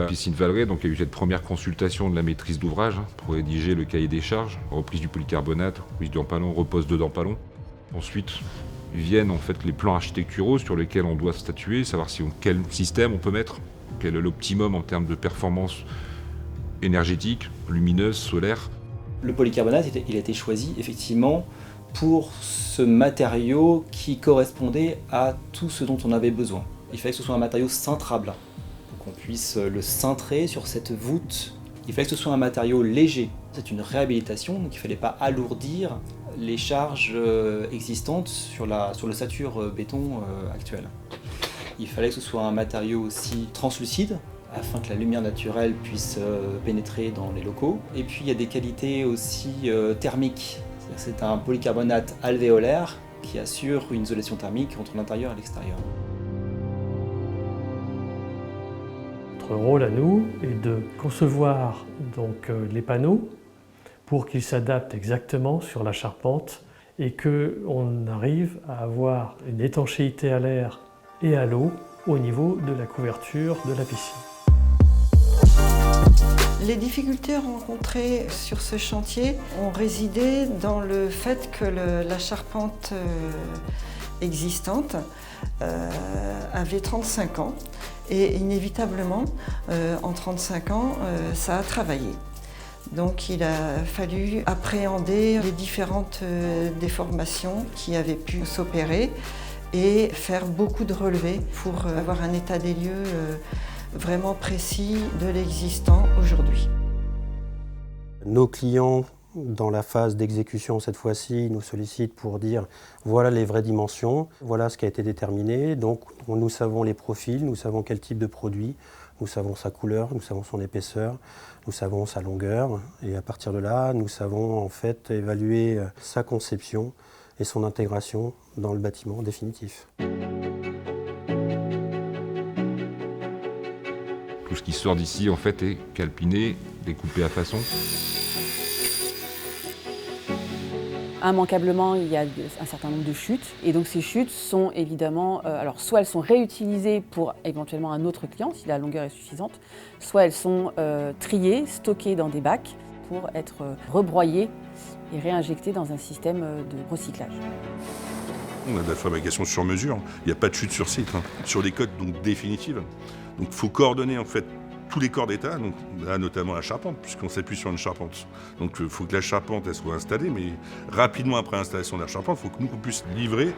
piscine Valeret, donc il y a eu cette première consultation de la maîtrise d'ouvrage pour rédiger le cahier des charges, reprise du polycarbonate, reprise du Dampalon, repose de Dampalon. Ensuite viennent en fait les plans architecturaux sur lesquels on doit statuer, savoir quel système on peut mettre, quel est l'optimum en termes de performance énergétique, lumineuse, solaire. Le polycarbonate, il a été choisi effectivement pour ce matériau qui correspondait à tout ce dont on avait besoin. Il fallait que ce soit un matériau cintrable, pour qu'on puisse le cintrer sur cette voûte. Il fallait que ce soit un matériau léger. C'est une réhabilitation, donc il ne fallait pas alourdir les charges existantes sur l'ossature béton actuelle. Il fallait que ce soit un matériau aussi translucide, afin que la lumière naturelle puisse pénétrer dans les locaux. Et puis il y a des qualités aussi thermiques. C'est un polycarbonate alvéolaire qui assure une isolation thermique entre l'intérieur et l'extérieur. Notre rôle à nous est de concevoir donc, les panneaux pour qu'ils s'adaptent exactement sur la charpente et qu'on arrive à avoir une étanchéité à l'air et à l'eau au niveau de la couverture de la piscine. Les difficultés rencontrées sur ce chantier ont résidé dans le fait que la charpente existante avait 35 ans et inévitablement, en 35 ans, ça a travaillé. Donc il a fallu appréhender les différentes déformations qui avaient pu s'opérer et faire beaucoup de relevés pour avoir un état des lieux vraiment précis de l'existant aujourd'hui. Nos clients, dans la phase d'exécution cette fois-ci, nous sollicitent pour dire voilà les vraies dimensions, voilà ce qui a été déterminé. Donc nous savons les profils, nous savons quel type de produit, nous savons sa couleur, nous savons son épaisseur, nous savons sa longueur. Et à partir de là, nous savons en fait évaluer sa conception et son intégration dans le bâtiment définitif. Tout ce qui sort d'ici en fait est calpiné, découpé à façon. Immanquablement, il y a un certain nombre de chutes et donc ces chutes sont évidemment, alors soit elles sont réutilisées pour éventuellement un autre client si la longueur est suffisante, soit elles sont triées, stockées dans des bacs pour être rebroyées et réinjectées dans un système de recyclage. On a de la fabrication sur mesure, il n'y a pas de chute sur site, sur des codes donc définitives. Donc il faut coordonner en fait tous les corps d'état, donc là notamment la charpente, puisqu'on s'appuie sur une charpente. Donc il faut que la charpente elle soit installée, mais rapidement après l'installation de la charpente, il faut que nous puissions livrer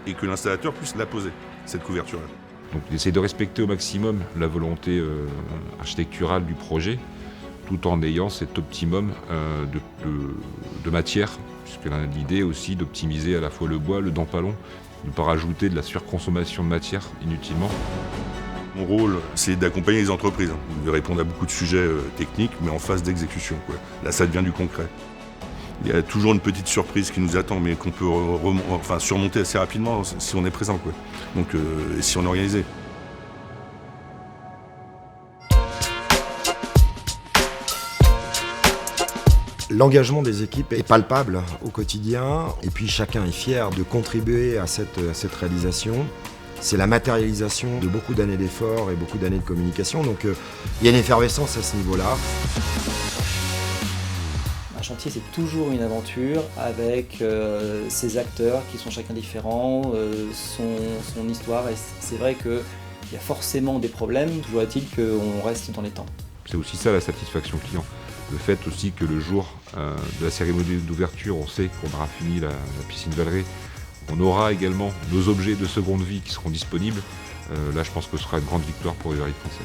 et que l'installateur puisse la poser, cette couverture-là. Donc on essaie de respecter au maximum la volonté architecturale du projet, tout en ayant cet optimum de matière, puisque l'idée aussi d'optimiser à la fois le bois, le Dampalon, de ne pas rajouter de la surconsommation de matière inutilement. Mon rôle, c'est d'accompagner les entreprises, de répondre à beaucoup de sujets techniques, mais en phase d'exécution. Là, ça devient du concret. Il y a toujours une petite surprise qui nous attend, mais qu'on peut surmonter assez rapidement si on est présent. Donc, et si on est organisé. L'engagement des équipes est palpable au quotidien et puis chacun est fier de contribuer à cette réalisation. C'est la matérialisation de beaucoup d'années d'efforts et beaucoup d'années de communication, donc il y a une effervescence à ce niveau-là. Un chantier, c'est toujours une aventure avec ses acteurs qui sont chacun différents, son histoire, et c'est vrai qu'il y a forcément des problèmes, toujours est-il qu'on reste dans les temps. C'est aussi ça la satisfaction client. Le fait aussi que le jour de la cérémonie d'ouverture, on sait qu'on aura fini la piscine Valeret. On aura également nos objets de seconde vie qui seront disponibles. Là, je pense que ce sera une grande victoire pour les Français.